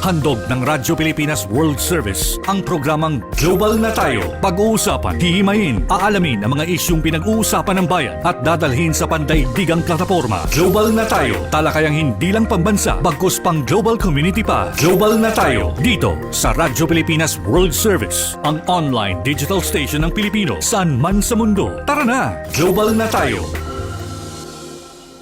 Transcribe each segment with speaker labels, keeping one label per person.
Speaker 1: Handog ng Radyo Pilipinas World Service ang programang Global na Tayo. Pag-uusapan, hihimayin, aalamin ang mga isyung pinag-uusapan ng bayan at dadalhin sa pandaigdigang plataforma. Global na Tayo, talakayang hindi lang pambansa, bagkus pang global community pa. Global na Tayo, dito sa Radyo Pilipinas World Service, ang online digital station ng Pilipino saan man sa mundo. Tara na, Global na Tayo.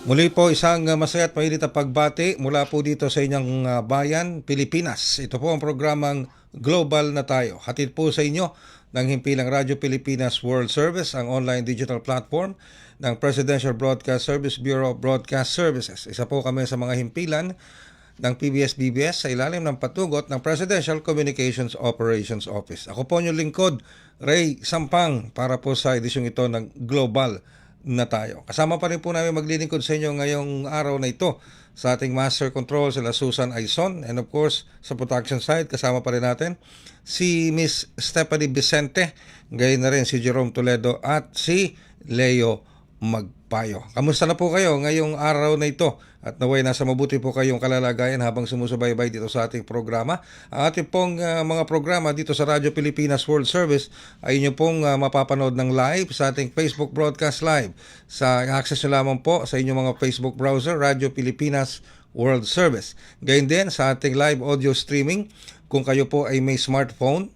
Speaker 2: Muli po isang masaya at mainit na pagbati mula po dito sa inyong bayan, Pilipinas. Ito po ang programang Global na Tayo. Hatid po sa inyo ng himpilang Radyo Pilipinas World Service, ang online digital platform ng Presidential Broadcast Service Bureau of Broadcast Services. Isa po kami sa mga himpilan ng PBS-BBS sa ilalim ng patugot ng Presidential Communications Operations Office. Ako po inyong lingkod, Ray Sampang, para po sa edisyong ito ng Global na Tayo. Kasama pa rin po namin maglilingkod sa inyo ngayong araw na ito sa ating Master Control sila Susan Aizon, and of course sa production side kasama pa rin natin si Miss Stephanie Vicente, gayon na rin si Jerome Toledo at si Leo Magpayo. Kamusta na po kayo ngayong araw na ito? At naway nasa mabuti po kayong kalalagayan habang sumusubaybay dito sa ating programa. Ang ating pong mga programa dito sa Radyo Pilipinas World Service ay inyo pong mapapanood ng live sa ating Facebook Broadcast Live. Access nyo lamang po sa inyong mga Facebook browser, Radyo Pilipinas World Service. Gayon din sa ating live audio streaming kung kayo po ay may smartphone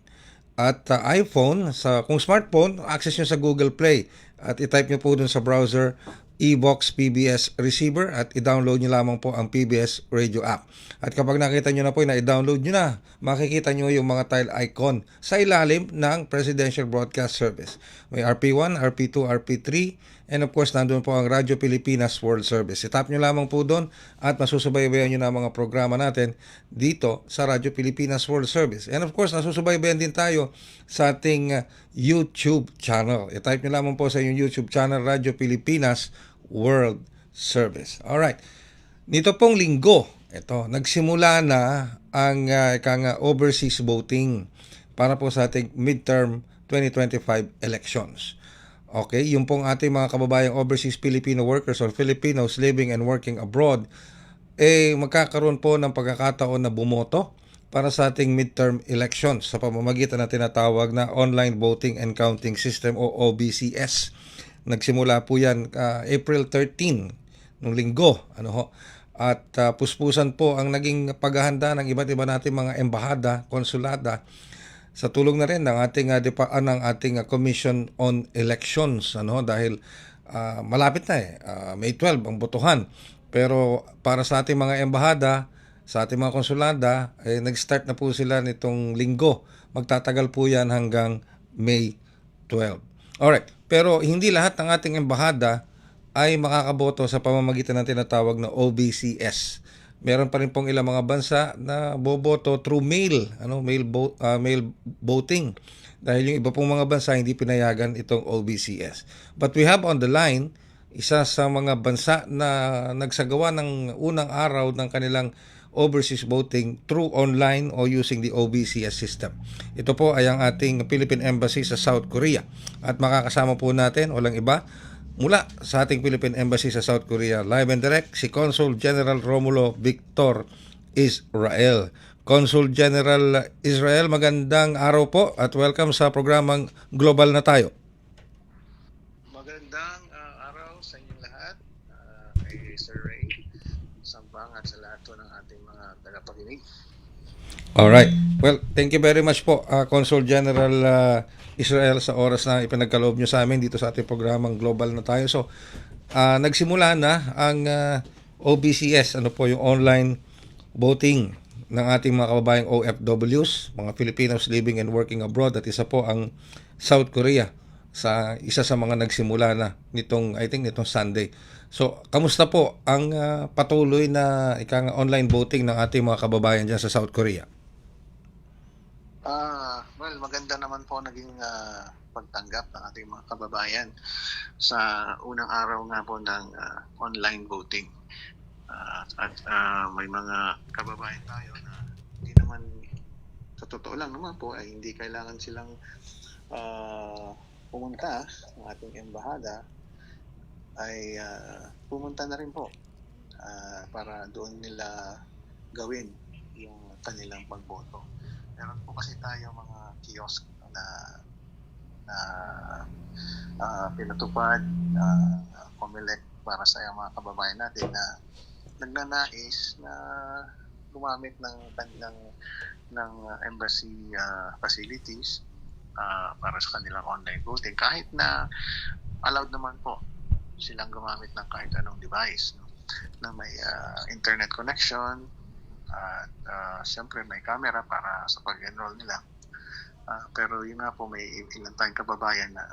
Speaker 2: at iPhone. Kung smartphone, access nyo sa Google Play at i-type nyo po dun sa browser Evox PBS Receiver at i-download nyo lamang po ang PBS Radio app. At kapag nakita nyo na po na i-download nyo na, makikita nyo yung mga tile icon sa ilalim ng Presidential Broadcast Service. May RP1, RP2, RP3, and of course nandun po ang Radyo Pilipinas World Service. I-tap nyo lamang po doon at masusubaybayan nyo na mga programa natin dito sa Radyo Pilipinas World Service. And of course nasusubaybayan din tayo sa ating YouTube channel. I-type nyo lamang po sa inyong YouTube channel, Radyo Pilipinas World Service. Alright. Nito pong linggo, nagsimula na ang overseas voting para po sa ating midterm 2025 elections. Okay, yung pong ating mga kababayang overseas Filipino workers or Filipinos living and working abroad, magkakaroon po ng pagkakataon na bumoto para sa ating midterm elections sa pamamagitan na tinatawag na Online Voting and Counting System o OVCS. Nagsimula po yan April 13 nung linggo. At puspusan po ang naging paghahanda ng iba't iba nating mga embahada, konsulada sa tulong na rin ng ating Commission on Elections dahil malapit na May 12 ang botohan. Pero para sa ating mga embahada, sa ating mga konsulada, nag-start na po sila nitong linggo. Magtatagal po yan hanggang May 12. Alright, pero hindi lahat ng ating embahada ay makakaboto sa pamamagitan ng tinatawag na OVCS. Meron pa rin pong ilang mga bansa na boboto through mail voting. Dahil yung iba pong mga bansa hindi pinayagan itong OVCS. But we have on the line isa sa mga bansa na nagsagawa ng unang araw ng kanilang overseas voting through online o using the OVCS system. Ito po ay ang ating Philippine Embassy sa South Korea. At makakasama po natin, walang iba, mula sa ating Philippine Embassy sa South Korea, live and direct, si Consul General Romulo Victor Israel. Consul General Israel, magandang araw po at welcome sa programang Global na Tayo.
Speaker 3: Magandang araw sa inyong lahat, kay Sir Ray Sampang at sa lahat ng ating mga tagapakinig.
Speaker 2: Alright. Well, thank you very much po, Consul General Israel, sa oras na ipinagkaloob nyo sa amin dito sa ating programang Global na Tayo. So, nagsimula na ang OVCS, yung online voting ng ating mga kababayang OFWs, mga Filipinos living and working abroad, at isa po ang South Korea sa isa sa mga nagsimula na nitong Sunday. So, kamusta po ang patuloy na online voting ng ating mga kababayan dyan sa South Korea?
Speaker 3: Well, maganda naman po naging pagtanggap ng ating mga kababayan sa unang araw nga po ng online voting. At may mga kababayan tayo na hindi naman, sa totoo lang naman po, ay hindi kailangan silang pumunta ng ating embahada, ay pumunta na rin po para doon nila gawin yung kanilang pagboto. Meron po kasi tayo mga kiosk na pinatupad COMELEC para sa mga kababayan natin na nagnanais na gumamit ng embassy facilities para sa kanilang online voting, kahit na allowed naman po silang gumamit ng kahit anong device, no, na may internet connection at siyempre may camera para sa pag-enroll nila. Pero yun nga po, may ilang tayong kababayan na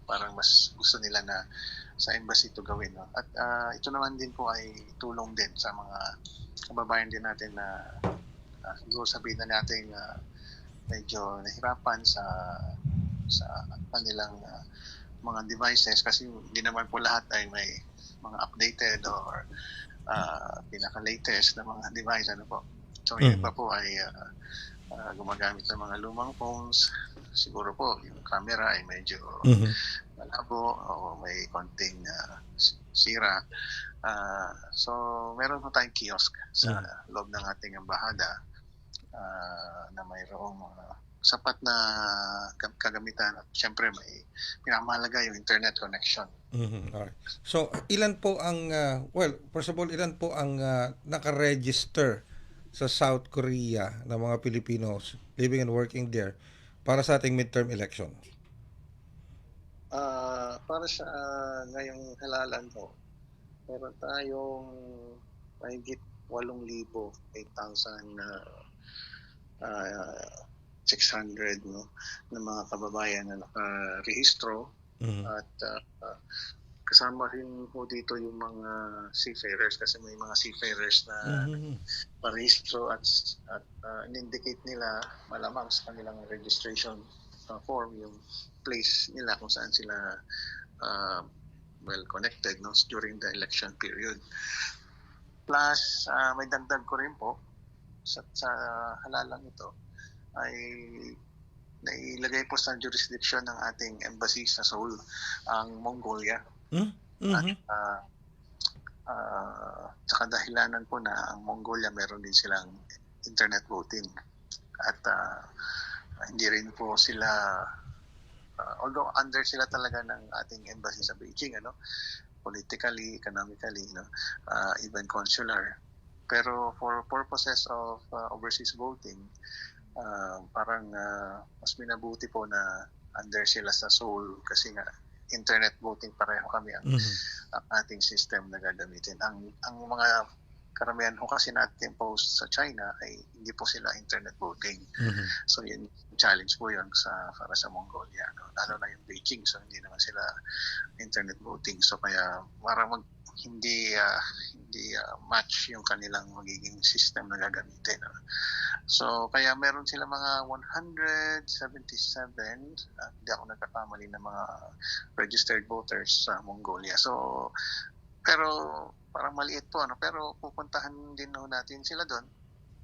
Speaker 3: parang mas gusto nila na sa embassy ito gawin, no? At ito naman din po ay tulong din sa mga kababayan din natin na siguro sabihin na natin medyo nahirapan sa kanilang mga devices, kasi hindi naman po lahat ay may mga updated or pinaka-latest na mga device, ano po. So yung iba po ay gumagamit ng mga lumang phones. Siguro po yung camera ay medyo malabo o may konting sira. So meron po tayong kiosk sa loob ng ating embahada na mayroong sapat na kagamitan at syempre may pinakamahalaga yung internet connection.
Speaker 2: Alright. So, ilan po ang, first of all, ilan po ang nakaregister sa South Korea ng mga Filipinos living and working there para sa ating midterm election?
Speaker 3: Para sa ngayong halalan po, meron tayong mahigit 8,600 no, na mga kababayan na nakarehistro. At kasama rin po dito yung mga seafarers, kasi may mga seafarers na parehistro at in-indicate nila malamang sa kanilang registration form yung place nila kung saan sila well connected, no, during the election period. Plus may dagdag ko rin po sa halalang ito ay nailagay po sa jurisdiction ng ating embassy sa Seoul ang Mongolia. At sa kadahilanan po na ang Mongolia meron din silang internet voting. At hindi rin po sila, although under sila talaga ng ating embassy sa Beijing, ano, politically, economically, no, even consular. Pero for purposes of overseas voting, parang mas minabuti po na under sila sa Seoul, kasi nga internet voting pareho kami ang ating system na gagamitin. Ang mga karamihan ho kasi natin post sa China ay hindi po sila internet voting. So yun, challenge po yun para sa Mongolia, no? Lalo na yung Beijing, so hindi naman sila internet voting. So kaya parang hindi match yung kanilang magiging system na gagamitin, no? So kaya meron sila mga 177, hindi ako nagkakamali, na mga registered voters sa Mongolia. So pero parang maliit po, ano, pero pupuntahan din natin sila doon.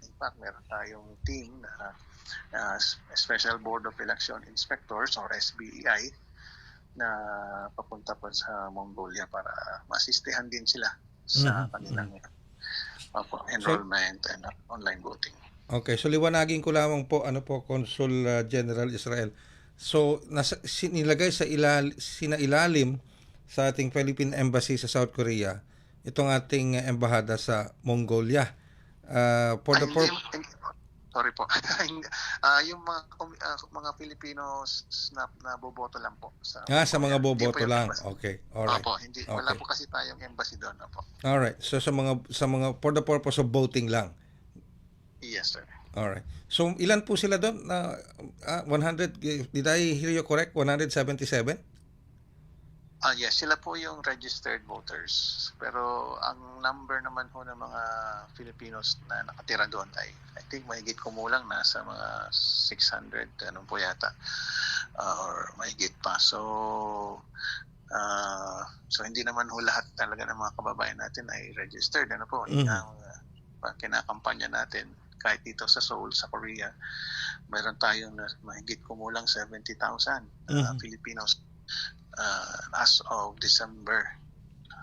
Speaker 3: In fact, meron tayong team na Special Board of Election Inspectors or SBEI na papunta po sa Mongolia para maasistehan din sila sa kanilang enrollment and online voting.
Speaker 2: Okay, so liwanagin ko lamang po, Consul General Israel. So nilagay sa sinailalim sa ating Philippine Embassy sa South Korea itong ating embahada sa Mongolia.
Speaker 3: Sorry po. Yung mga Filipinos na boboto lang po sa
Speaker 2: mga boboto lang. Okay. All right.
Speaker 3: Opo, hindi wala po kasi tayong embassy doon, opo.
Speaker 2: All right. So sa mga for the purpose of voting lang.
Speaker 3: Yes, sir.
Speaker 2: All right. So ilan po sila doon? 100, did I hear you correct? 177?
Speaker 3: Yes, sila po yung registered voters. Pero ang number naman ho ng mga Filipinos na nakatira doon ay I think mahigit kumulang na sa mga 600 po yata, or mahigit pa. So hindi naman ho lahat talaga ng mga kababayan natin ay registered, ano po. Ang kinakampanya natin kahit dito sa Seoul, sa Korea, mayroon tayong mahigit kumulang 70,000 Filipinos as of December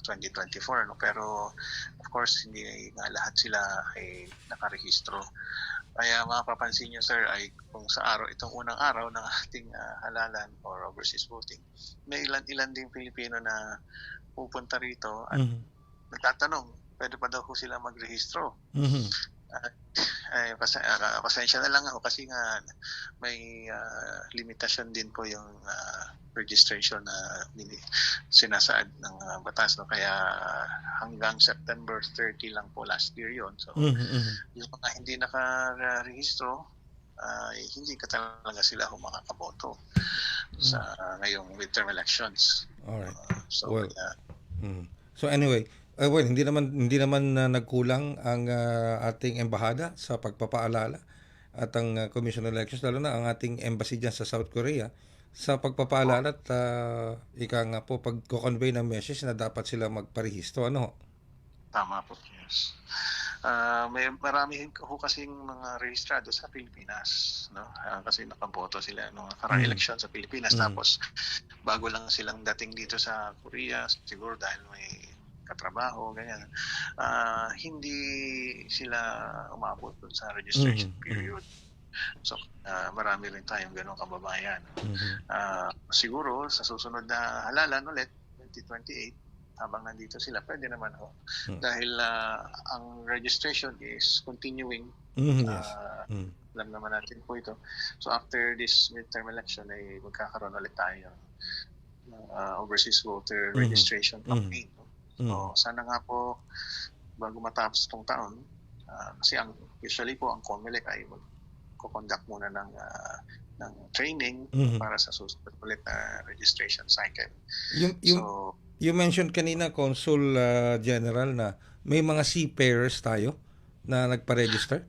Speaker 3: 2024, no? Pero of course hindi nga lahat sila ay nakarehistro. Kaya mapapansin nyo, sir, ay kung sa itong unang araw ng ating halalan or overseas voting, may ilan ding Pilipino na pupunta rito at nagtatanong, pwede pa daw ko sila magrehistro. Pasensya na lang ako kasi nga may limitasyon din po yung registration na sinasaad ng batas, no? Kaya hanggang September 30 lang po last year yon. So yung mga hindi nakarehistro, hindi ka talaga sila makakaboto sa ngayong midterm elections.
Speaker 2: Alright.
Speaker 3: So
Speaker 2: Well, So anyway, hindi naman nagkulang ang ating embahada sa pagpapaalala at ang Commission on Elections, lalo na ang ating embassy dyan sa South Korea, sa pagpapaalala at ika nga po pag-convey ng message na dapat sila magparehistro. Ano?
Speaker 3: Tama po, yes. May marami ho kasing mga rehistrado sa Pilipinas, no? Kasi nakaboto sila nung nakarang election sa Pilipinas. Tapos bago lang silang dating dito sa Korea, siguro dahil may katrabaho, ganyan. Hindi sila umabot dun sa registration period. So, marami rin tayong ganong kababayan. Siguro, sa susunod na halalan ulit, 2028, habang nandito sila, pwede naman ho. Dahil ang registration is continuing. Alam naman natin po ito. So, after this midterm election, ay magkakaroon ulit tayo ng overseas voter registration campaign. So, sana nga po bago matapos itong taon, kasi usually po ang COMELEC ay magko-conduct muna ng training para sa susunod ulit na registration cycle.
Speaker 2: You mentioned kanina, Consul General, na may mga seafarers tayo na nagpa-register?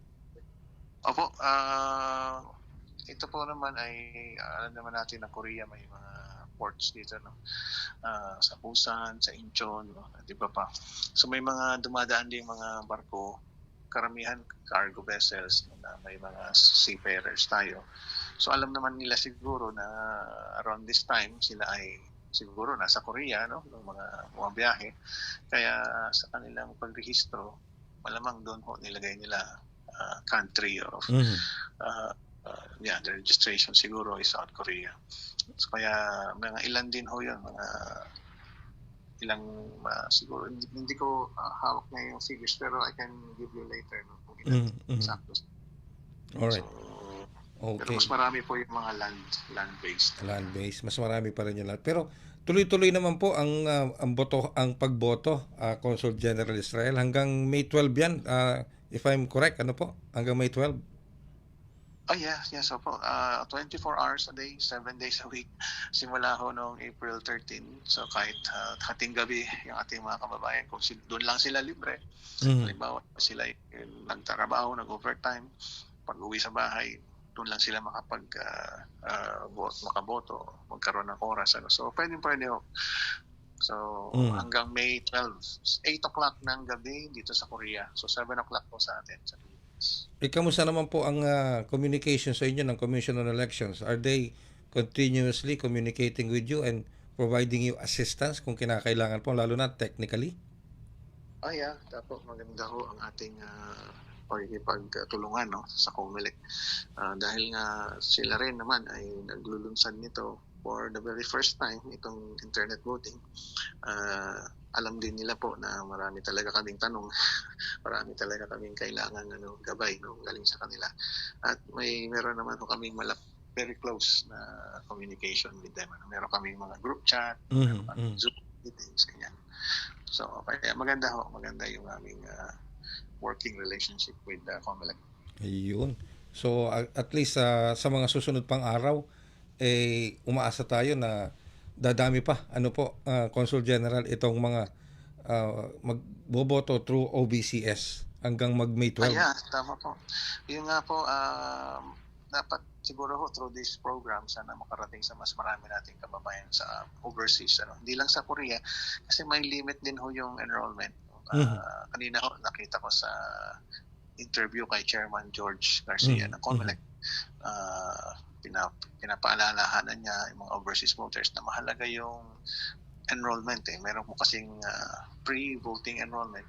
Speaker 3: Opo, ito po naman ay alam naman natin na Korea may mga ports dito, no? Sa Busan, sa Incheon, no? Di ba pa? So may mga dumadaan din mga barko, karamihan cargo vessels, no? Na may mga seafarers tayo. So alam naman nila siguro na around this time sila ay siguro nasa Korea, no? Ng mga bumabiyahe. Kaya sa kanilang pagrehistro, malamang doon ho nilagay nila country of the registration siguro is South Korea. So kaya mga ilan din ho yun, mga ilang siguro hindi ko hawak na yung figures, pero I can give you later, no, kung ilan exacto.
Speaker 2: Alright.
Speaker 3: So, pero mas marami po yung mga land-based.
Speaker 2: Land-based, mas marami pa rin yung land. Pero tuloy-tuloy naman po ang pagboto, Consul General Israel, hanggang May 12 yan, if I'm correct, ano po? Hanggang May 12?
Speaker 3: Yes, opo. 24 hours a day, 7 days a week. Simula ho noong April 13. So kahit hating gabi yung ating mga kababayan, kung doon lang sila libre, halimbawa sila nagtrabaho, nag-overtime, pag-uwi sa bahay, doon lang sila makaboto, magkaroon ng oras. So pwede ho. So hanggang May 12, 8 o'clock ng gabi dito sa Korea. So 7 o'clock po sa atin sa Pilipinas.
Speaker 2: Kamusta naman po ang communication sa inyo ng Commission on Elections? Are they continuously communicating with you and providing you assistance kung kinakailangan po, lalo na technically?
Speaker 3: Tapos maganda ho ang ating pagtulungan, no, sa COMELEC. Dahil nga sila rin naman ay naglulunsad nito for the very first time, itong internet voting. Alam din nila po na marami talaga kaming tanong, marami talaga kaming kailangan gabay, no, galing sa kanila. At meron naman po kaming very close na communication with them. Meron kaming mga group chat, meron kaming Zoom meetings, ganyan. So kaya maganda yung aming working relationship with COMELEC.
Speaker 2: Ayun. So at least sa mga susunod pang araw, umaasa tayo na dadami pa, Consul General, itong mga magboboto through OBCS hanggang mag-May 12.
Speaker 3: Tama po. Yun nga po, dapat siguro ho through this program sana makarating sa mas marami nating kababayan sa overseas. Hindi lang sa Korea, kasi may limit din ho yung enrollment. Kanina ho, nakita ko sa interview kay Chairman George Garcia ng COMELEC. Pinapaalalahanan niya yung mga overseas voters na mahalaga yung enrollment eh. Meron po kasing pre-voting enrollment.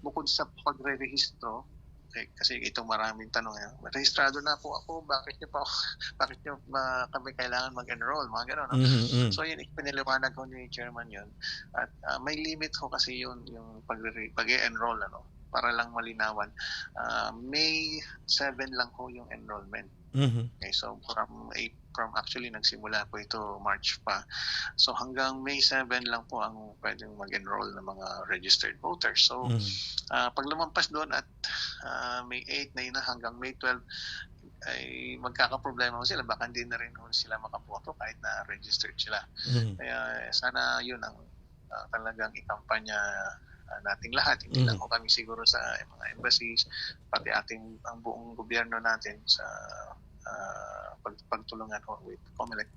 Speaker 3: Bukod sa pagre-rehistro, kasi ito maraming tanong yan. Rehistrado na po ako, bakit niyo kami kailangan mag-enroll, mga gano'n, no? So yun, piniliwanag ko ni Chairman yun. At may limit ko kasi yun, yung pag-enroll, ano, para lang malinawan. May 7 lang ko yung enrollment. Okay, so from actually nagsimula po ito March pa. So hanggang May 7 lang po ang pwedeng mag-enroll ng mga registered voters. So pag lumampas doon at May 8 na yun hanggang May 12 ay magkakaproblema mo sila, baka hindi na rin sila makaboto kahit na registered sila. Kaya sana yun ang talagang ikampanya nating lahat, hindi lang ko kami siguro sa mga embassies, pati ang buong gobyerno natin sa pagtulungan ko with COMELEC.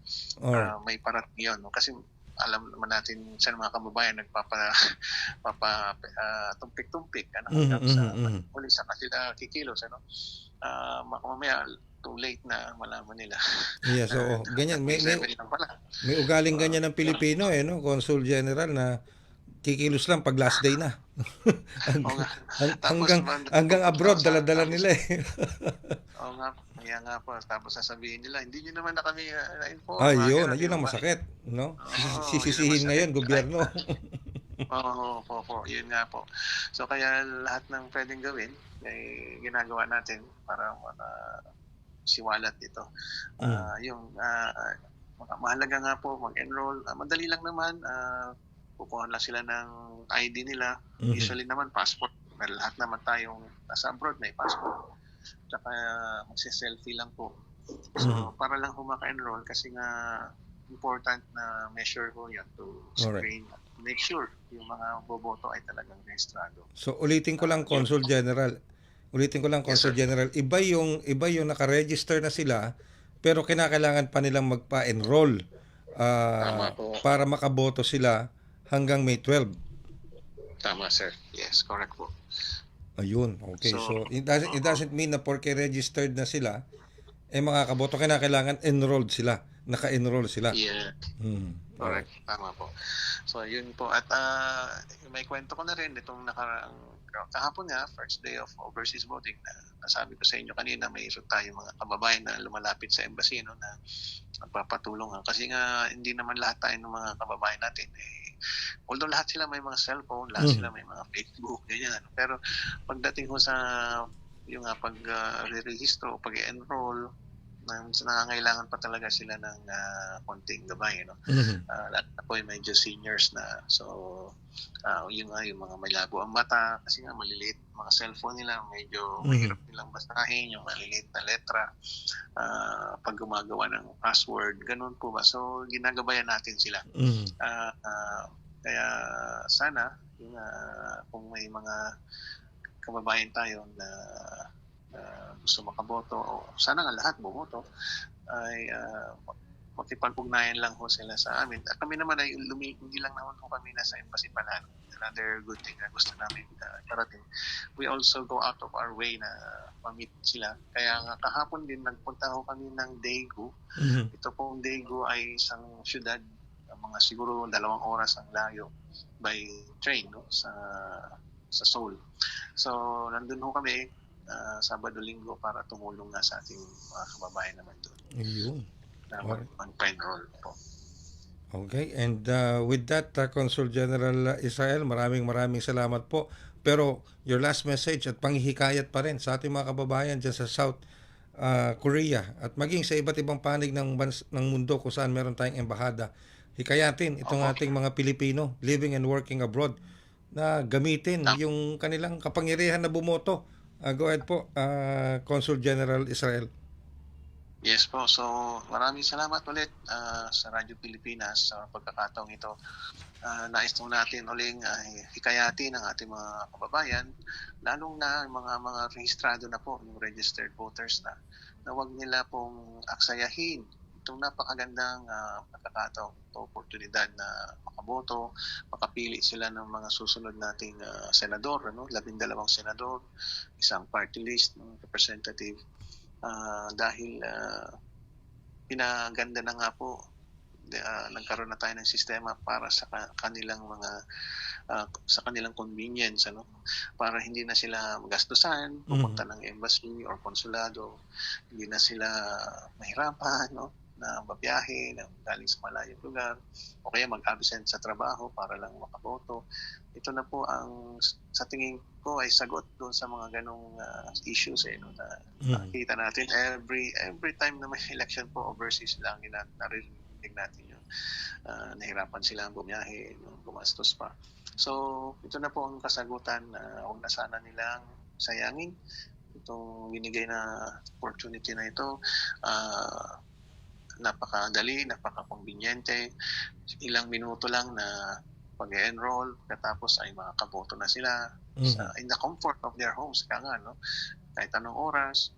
Speaker 3: May parating yun, no? Kasi alam naman natin sa mga kababayan tumpik-tumpik hanggang sa muli sa kanila kikilos, ano? Mamaya too late na malaman nila.
Speaker 2: Yeah, so ganyan may ugaling ganyan ng Pilipino no, Consul General, na kikilos lang pag last day na. hanggang abroad dala-dala nila eh.
Speaker 3: Oo nga, kaya nga po. Tapos sasabihin nila, hindi nyo naman na kami na-inform.
Speaker 2: Yun ang masakit, no? Sisisihin ngayon gobyerno.
Speaker 3: Oo, yun nga po. So kaya lahat ng pwedeng gawin ay ginagawa natin para siwalat dito. Mahalaga nga po mag-enroll. Madali lang naman. Kukuha lang sila ng ID nila. Usually naman passport. Lahat naman tayong nasa abroad may passport. Tsaka magse-selfie lang po. So para lang maka-enroll, kasi nga important na measure ko yan to screen. Make sure yung mga boboto ay talagang rehistrado.
Speaker 2: So ulitin ko lang, Consul General. Iba yung naka-register na sila pero kinakailangan pa nilang magpa-enroll para makaboto sila hanggang May 12.
Speaker 3: Tama, sir. Yes, correct po.
Speaker 2: Ayun, okay. So it doesn't mean na porque registered na sila makakaboto, kinakailangan enrolled sila, naka-enroll sila.
Speaker 3: Yeah. Correct. Tama po. So yun po. At may kwento ko na rin itong kahapon nga, first day of overseas voting, na nasabi ko sa inyo kanina, may tayong mga kababayan na lumalapit sa embassy, no, na magpapatulong. Kasi nga hindi naman lahat tayo ng mga kababayan natin although lahat sila may mga cellphone, lahat sila may mga Facebook, ganyan. Pero pagdating ko sa yung pag-rehistro, pag-enroll, nangangailangan pa talaga sila ng konting gabay, no? Lahat na po ay medyo seniors na. So, yung mga may labo ang mata, kasi nga maliliit mga cellphone nila, medyo mahirap nilang basahin yung maliliit na letra. Pag gumagawa ng password, ganun po ba? So, ginagabayan natin sila. Kaya sana, kung may mga kababayan tayo na gusto makaboto, o sana nga lahat bumoto, ay makipag-ugnayan lang ho sila sa amin. At kami naman ay hindi lang naman ho kami nasa embassy pala. Another good thing na gusto namin parating. We also go out of our way na ma-meet sila. Kaya nga kahapon din nagpunta ho kami ng Daegu. Ito pong Daegu ay isang syudad, mga siguro 2 oras ang layo by train, no, sa Seoul. So nandun ho kami Sabado-Linggo para tumulong nga sa ating mga kababayan naman doon.
Speaker 2: Ayun.
Speaker 3: Na mag-enroll po.
Speaker 2: Okay, and with that, Consul General Israel, maraming salamat po. Pero your last message at panghihikayat pa rin sa ating mga kababayan dyan sa South Korea at maging sa iba't ibang panig ng mundo kung saan meron tayong embahada. Hikayatin itong ating mga Pilipino living and working abroad na gamitin yung kanilang kapangyarihan na bumoto. Go ahead po, Consul General Israel.
Speaker 3: Yes po. So maraming salamat ulit sa Radyo Pilipinas sa pagkakataong ito. Nais po natin uling hikayatin ang ating mga kababayan, lalong na mga rehistrado na po, yung registered voters na huwag nila pong aksayahin itong napakagandang pagkakataong, oportunidad na makaboto, makapili sila ng mga susunod nating senador, 12 senador, isang party list ng representative, dahil pinaganda na nga po nagkaroon na tayo ng sistema para sa kanilang mga sa kanilang convenience, ano, para hindi na sila magastusan pupunta ng embassy or konsulado, hindi na sila mahirapan, no, na mabiyahe na galing sa malayong lugar o kaya mag-absent sa trabaho para lang makaboto. Ito na po ang sa tingin ko ay sagot doon sa mga ganong issues, no, na nakikita natin every time na may election po overseas lang narinig natin yun. Nahirapan sila bumiyahe, no, gumastos pa. So, ito na po ang kasagutan na huwag na sana nilang sayangin itong binigay na opportunity na ito. Napakadali, napaka-conveniente. Ilang minuto lang na pag-enroll, katapos ay makakaboto na sila in the comfort of their homes. Kaya nga, no? Kahit anong oras,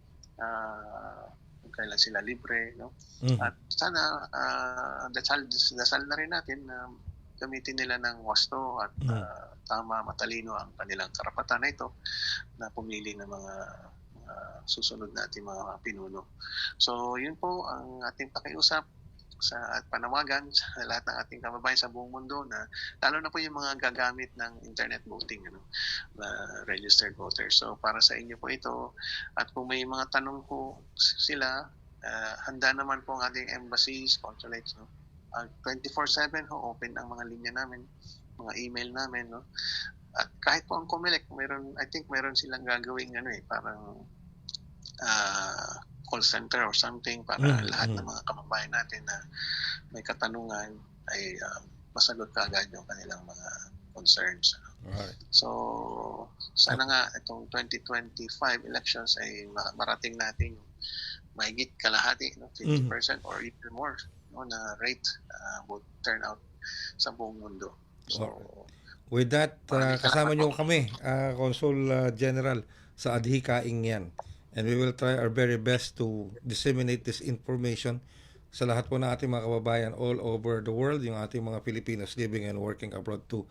Speaker 3: kung kailan sila libre. No? At sana, dasal na rin natin na gamitin nila ng wasto at tama, matalino ang kanilang karapatan na ito na pumili ng mga susunod natin mga pinuno. So, yun po ang ating pakiusap at panawagan sa lahat ng ating kababayan sa buong mundo na lalo na po yung mga gagamit ng internet voting, ano, registered voters. So, para sa inyo po ito. At kung may mga tanong po sila, handa naman po ang ating embassies, consulates, no? 24/7 open ang mga linya namin, mga email namin, no. At kahit po ang COMELEC, I think meron silang gagawing parang call center or something para lahat ng mga kababayan natin na may katanungan ay masagot kaagad yung kanilang mga concerns.
Speaker 2: Right.
Speaker 3: So, sana nga itong 2025 elections ay marating natin mahigit kalahati, no, 50% or even more, no, na rate vote turnout sa buong mundo. So,
Speaker 2: with that, kasama nyo kami, Consul General, sa adhikaing yan. And we will try our very best to disseminate this information sa lahat po ng ating mga kababayan all over the world, yung ating mga Filipinos living and working abroad to,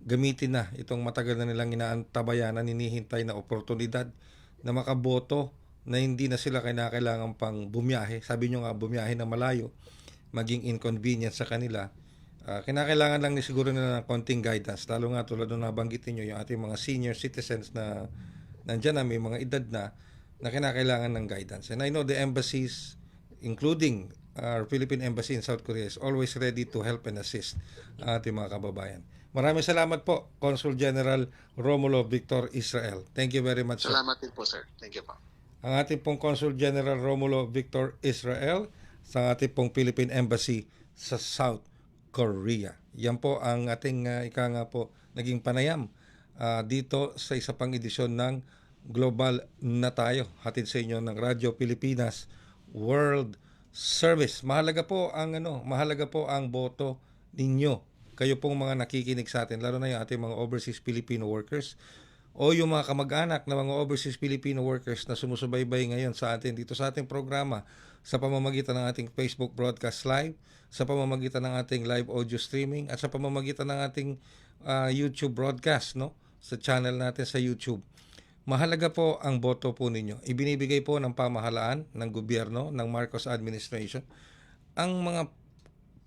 Speaker 2: gamitin na itong matagal na nilang inaantabayan na hinihintay na oportunidad na makaboto na hindi na sila kailangan pang bumiyahe. Sabi nyo nga, bumiyahe na malayo, maging inconvenience sa kanila. Kinakailangan lang siguro nila ng konting guidance, lalo nga tulad nung nabanggitin nyo, yung ating mga senior citizens na nandyan na may mga edad na kinakailangan ng guidance. And I know the embassies, including our Philippine Embassy in South Korea, is always ready to help and assist ating mga kababayan. Maraming salamat po, Consul General Romulo Victor Israel. Thank you very much, sir.
Speaker 3: Salamat din po, sir. Thank you po.
Speaker 2: Ang ating pong Consul General Romulo Victor Israel sa ating pong Philippine Embassy sa South Korea. Yan po ang ating naging panayam dito sa isa pang edisyon ng Global na Tayo. Hatid sa inyo ng Radyo Pilipinas World Service. Mahalaga po ang boto ninyo. Kayo pong mga nakikinig sa atin, lalo na yung ating mga overseas Filipino workers o yung mga kamag-anak na mga overseas Filipino workers na sumusubaybay ngayon sa atin dito sa ating programa sa pamamagitan ng ating Facebook broadcast live, sa pamamagitan ng ating live audio streaming at sa pamamagitan ng ating YouTube broadcast, no, sa channel natin sa YouTube. Mahalaga po ang boto po ninyo. Ibinibigay po ng pamahalaan, ng gobyerno, ng Marcos administration ang mga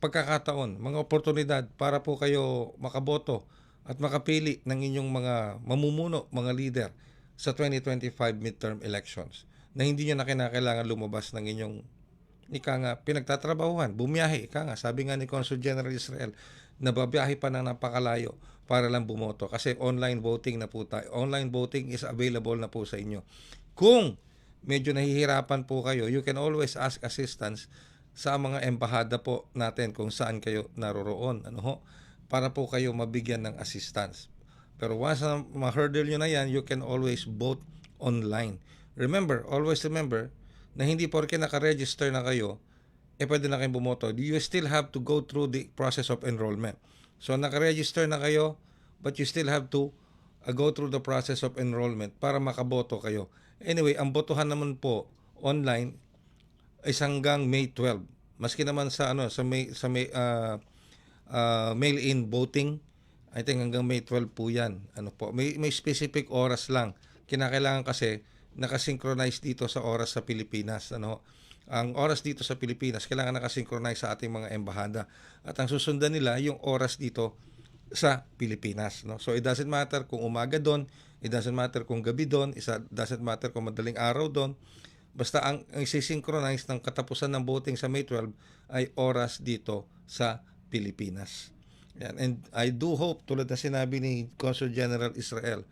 Speaker 2: pagkakataon, mga oportunidad para po kayo makaboto at makapili ng inyong mga mamumuno, mga leader sa 2025 midterm elections na hindi nyo na kinakailangan lumabas ng inyong pinagtatrabahuhan, bumiyahe, sabi nga ni Consul General Israel, nababiyahe pa na napakalayo para lang bumoto kasi online voting na po tayo. Online voting is available na po sa inyo. Kung medyo nahihirapan po kayo, you can always ask assistance sa mga embahada po natin kung saan kayo naroroon, para po kayo mabigyan ng assistance. Pero once na ma-hurdle nyo na yan, you can always vote online. Always remember na hindi porke naka-register na kayo, pwede na kayong bumoto. You still have to go through the process of enrollment. So, naka-register na kayo, but you still have to go through the process of enrollment para makaboto kayo. Anyway, ang botohan naman po online is hanggang May 12. Maski naman sa mail-in voting, I think hanggang May 12 po 'yan. May specific oras lang. Kinakailangan kasi nakasynchronize dito sa oras sa Pilipinas, ang oras dito sa Pilipinas, kailangan nakasynchronize sa ating mga embahada. At ang susundan nila, yung oras dito sa Pilipinas. No? So it doesn't matter kung umaga doon, it doesn't matter kung gabi doon, it doesn't matter kung madaling araw doon. Basta ang isi-synchronize ng katapusan ng voting sa May 12 ay oras dito sa Pilipinas. Yan. And I do hope, tulad na sinabi ni Consul General Israel,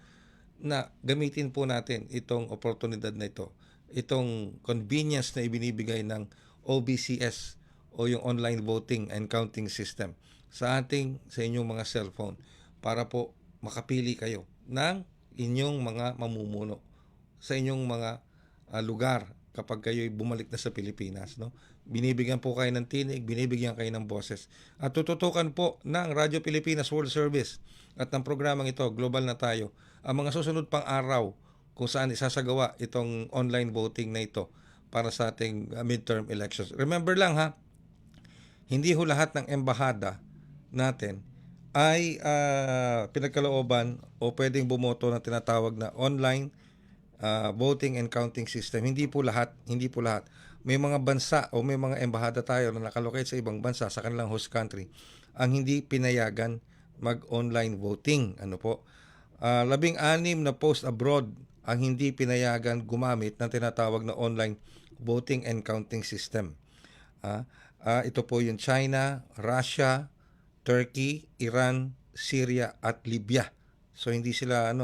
Speaker 2: na gamitin po natin itong oportunidad na ito, itong convenience na ibinibigay ng OBCS o yung online voting and counting system sa inyong mga cellphone para po makapili kayo ng inyong mga mamumuno sa inyong mga lugar kapag kayo'y bumalik na sa Pilipinas, no? Binibigyan po kayo ng tinig, binibigyan kayo ng boses. At tututukan po ng Radyo Pilipinas World Service at ng programang ito, Global na Tayo, ang mga susunod pang araw kung saan isasagawa itong online voting na ito para sa ating midterm elections. Remember lang ha, hindi ho lahat ng embahada natin ay pinagkalooban o pwedeng bumoto na tinatawag na online voting and counting system. Hindi po lahat. May mga bansa o may mga embahada tayo na nakalocate sa ibang bansa sa kanilang host country ang hindi pinayagan mag-online voting. 16 na post abroad ang hindi pinayagan gumamit ng tinatawag na online voting and counting system. Ito po yung China, Russia, Turkey, Iran, Syria at Libya. So hindi sila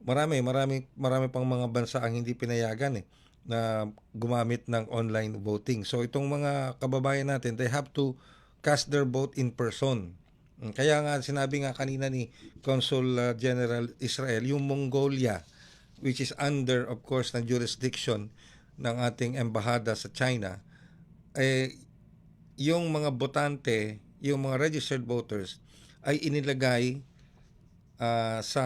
Speaker 2: marami pang mga bansa ang hindi pinayagan na gumamit ng online voting. So itong mga kababayan natin, they have to cast their vote in person. Kaya nga sinabi nga kanina ni Consul General Israel, yung Mongolia, which is under of course ng jurisdiction ng ating embahada sa China, yung mga botante, yung mga registered voters ay inilagay sa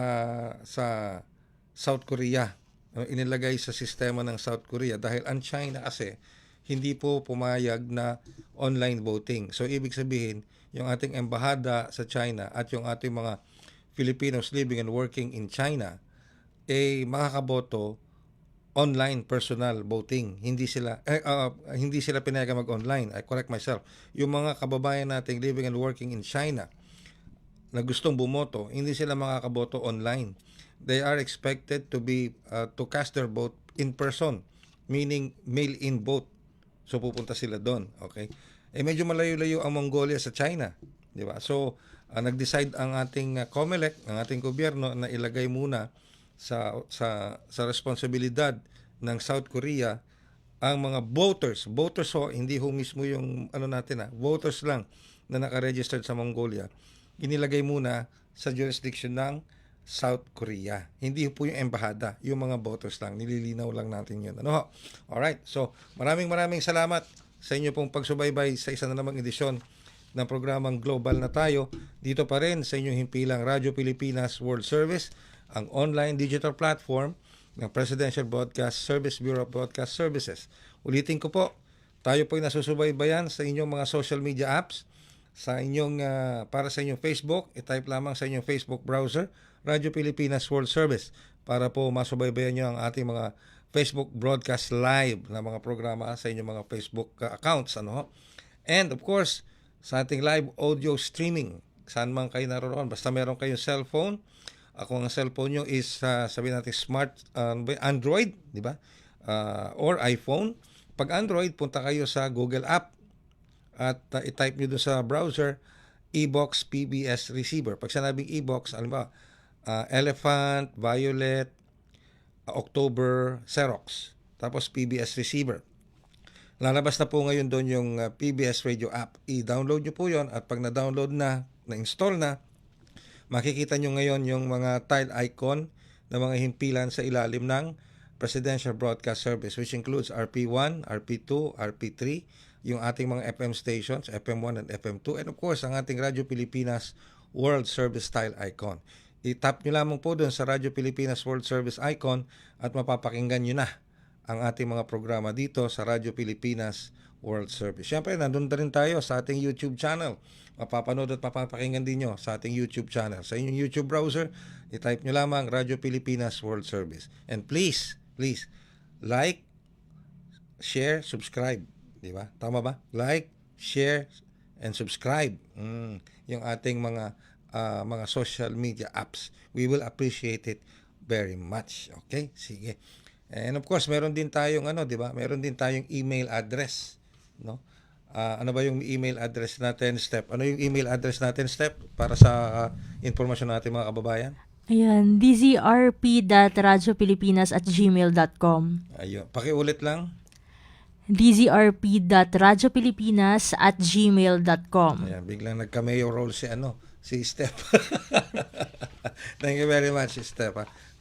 Speaker 2: South Korea. Inilagay sa sistema ng South Korea dahil ang China kasi hindi po pumayag na online voting. So ibig sabihin, yung ating embahada sa China at yung ating mga Filipinos living and working in China makakaboto online personal voting. Hindi sila pinayagan mag-online. I correct myself. Yung mga kababayan nating living and working in China na gustong bumoto, hindi sila makakaboto online. They are expected to cast their vote in person, meaning mail-in vote. So pupunta sila doon, okay? Medyo malayo-layo ang Mongolia sa China, di ba? So nag-decide ang ating COMELEC, ang ating gobyerno na ilagay muna sa responsibilidad ng South Korea ang mga voters hindi ho mismo yung voters lang na naka-registered sa Mongolia. Inilagay muna sa jurisdiction ng South Korea. Hindi po yung embahada, yung mga voters lang. Nililinaw lang natin yun. Alright, so maraming salamat sa inyo pong pagsubaybay sa isa na namang edisyon ng programang Global na Tayo. Dito pa rin sa inyong himpilang Radyo Pilipinas World Service, ang online digital platform ng Presidential Broadcast Service Bureau of Broadcast Services. Ulitin ko po, tayo po ay nasusubaybayan sa inyong mga social media apps, para sa inyong Facebook, i-type lamang sa inyong Facebook browser, Radyo Pilipinas World Service, para po masubaybayan nyo ang ating mga Facebook broadcast live na mga programa sa inyong mga Facebook accounts. And of course, sa ating live audio streaming, saan man kayo naroon, basta meron kayong cellphone. Kung ang cellphone nyo is, sabihin natin, smart Android, di ba? Or iPhone. Pag Android, punta kayo sa Google app at i-type nyo doon sa browser, eBox PBS Receiver. Pag sinabing eBox, Elephant, Violet, October, Xerox. Tapos PBS Receiver. Lalabas na po ngayon doon yung PBS Radio app. I-download nyo po yon at pag na-download na-install na, makikita nyo ngayon yung mga tile icon na mga himpilan sa ilalim ng Presidential Broadcast Service, which includes RP1, RP2, RP3, yung ating mga FM stations, FM1 and FM2, and of course, ang ating Radyo Pilipinas World Service tile icon. I-tap nyo lamang po doon sa Radyo Pilipinas World Service icon at mapapakinggan nyo na ang ating mga programa dito sa Radyo Pilipinas World Service. Siyempre, nandun na rin tayo sa ating YouTube channel. Mapapanood at mapapakinggan din nyo sa ating YouTube channel. Sa inyong YouTube browser, i-type nyo lamang Radyo Pilipinas World Service. And please, like, share, subscribe. Di ba? Tama ba? Like, share, and subscribe. Yung ating mga social media apps. We will appreciate it very much. Okay? Sige. And of course, meron din tayong di ba? Meron din tayong email address, no? Ano ba yung email address natin, Step? Ano yung email address natin, Step? Para sa informasyon natin mga kababayan?
Speaker 4: Ayan, dzrp.radiopilipinas@gmail.com.
Speaker 2: Ayun. Pakiulit lang.
Speaker 4: dzrp.radiopilipinas@gmail.com.
Speaker 2: Ayan, biglang nagka-mayor role si Step. Thank you very much, Step,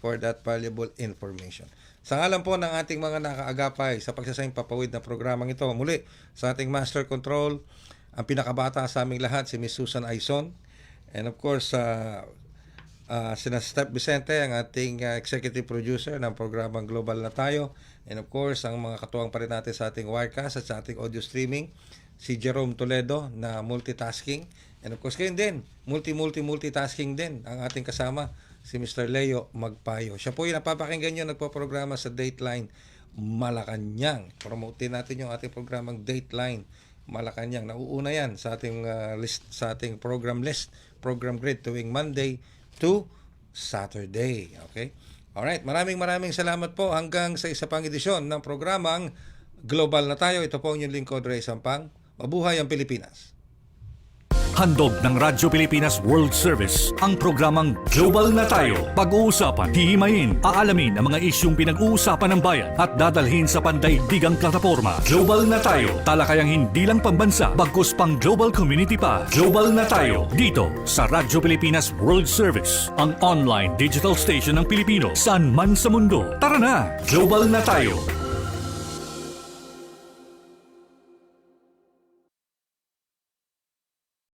Speaker 2: for that valuable information. Sa ngalan po ng ating mga nakaagapay sa pagsasayang papawid na programang ito, muli sa ating Master Control, ang pinakabata sa aming lahat, si Miss Susan Aizon. And of course, sina Step Vicente, ang ating executive producer ng programang Global na Tayo. And of course, ang mga katuwang pa rin natin sa ating Wirecast at sa ating audio streaming, si Jerome Toledo na multitasking. And of course, kayo din, multitasking din ang ating kasama, si Mr. Leo Magpayo. Siya po yung napapakinggan nyo, nagpo-programa sa Dateline Malacanang. Promote natin yung ating programang Dateline Malacanang. Nauuna yan sa ating list, sa ating program list, program grid tuwing Monday to Saturday. Okay? Alright, maraming salamat po hanggang sa isa pang edisyon ng programang Global na Tayo. Ito po ang inyong lingkod, Ray Sampang. Mabuhay ang Pilipinas!
Speaker 1: Handog ng Radyo Pilipinas World Service ang programang Global na Tayo. Pag-uusapan, hihimayin, aalamin ang mga isyung pinag-uusapan ng bayan at dadalhin sa pandaigdigang plataforma. Global na Tayo, talakayang hindi lang pambansa, bagkus pang global community pa. Global na Tayo, dito sa Radyo Pilipinas World Service, ang online digital station ng Pilipino saan man sa mundo. Tara na! Global na Tayo!